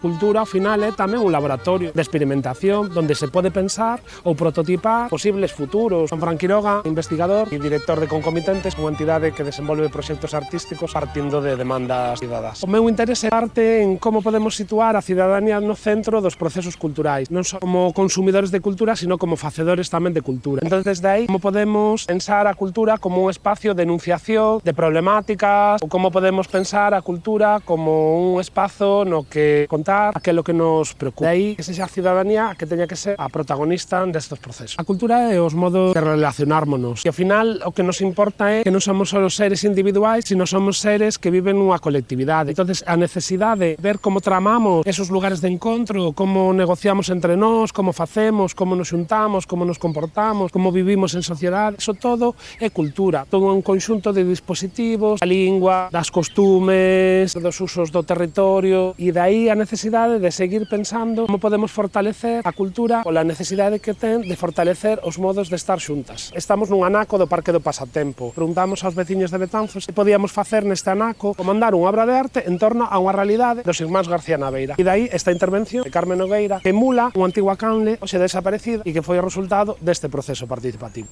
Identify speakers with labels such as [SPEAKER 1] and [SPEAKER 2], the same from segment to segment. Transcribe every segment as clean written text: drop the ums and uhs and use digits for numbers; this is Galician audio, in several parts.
[SPEAKER 1] Cultura, ao final, é tamén un laboratorio de experimentación onde se pode pensar ou prototipar posibles futuros. Son Fran Quiroga, investigador e director de Concomitentes, unha entidade que desenvolve proxectos artísticos partindo de demandas cidadás. O meu interese parte en como podemos situar a cidadanía no centro dos procesos culturais, non só como consumidores de cultura, sino como facedores tamén de cultura. Entón, desde aí, como podemos pensar a cultura como un espacio de enunciación de problemáticas, ou como podemos pensar a cultura como un espazo no que contar aquilo que nos preocupa. De aí que sexa a cidadanía a que teña que ser a protagonista destes procesos. A cultura é os modos de relacionármonos. E ao final o que nos importa é que non somos só seres individuais, sino somos seres que viven nunha colectividade. Entonces, a necesidade de ver como tramamos esos lugares de encontro, como negociamos entre nós, como facemos, como nos xuntamos, como nos comportamos, como vivimos en sociedade, eso todo é cultura. Todo un conxunto de dispositivos, a lingua, das costumes, dos usos do territorio, e dai a necesidade de seguir pensando como podemos fortalecer a cultura ou a necesidade que ten de fortalecer os modos de estar xuntas. Estamos nun anaco do Parque do Pasatempo. Preguntamos aos veciños de Betanzos se podíamos facer neste anaco como mandar unha obra de arte en torno a unha realidade dos irmáns García Naveira. E dai esta intervención de Carmen Nogueira que emula unha antigua canle hoxe desaparecida e que foi o resultado deste proceso participativo.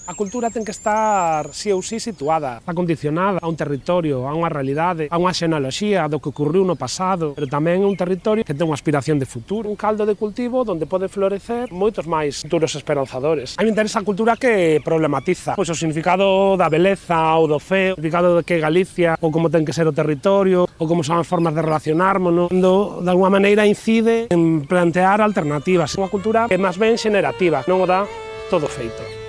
[SPEAKER 1] A cultura ten que estar, si ou si, situada, está condicionada a un territorio, a unha realidade, a unha xenealoxía do que ocurriu no pasado, pero tamén é un territorio que ten unha aspiración de futuro, un caldo de cultivo onde pode florecer moitos máis futuros esperanzadores. A mí me interesa a cultura que problematiza pois o significado da beleza ou do feo, o significado de que Galicia ou como ten que ser o territorio ou como son as formas de relacionármonos, de alguma maneira incide en plantear alternativas. Unha cultura que é máis ben xenerativa, non o dá todo feito.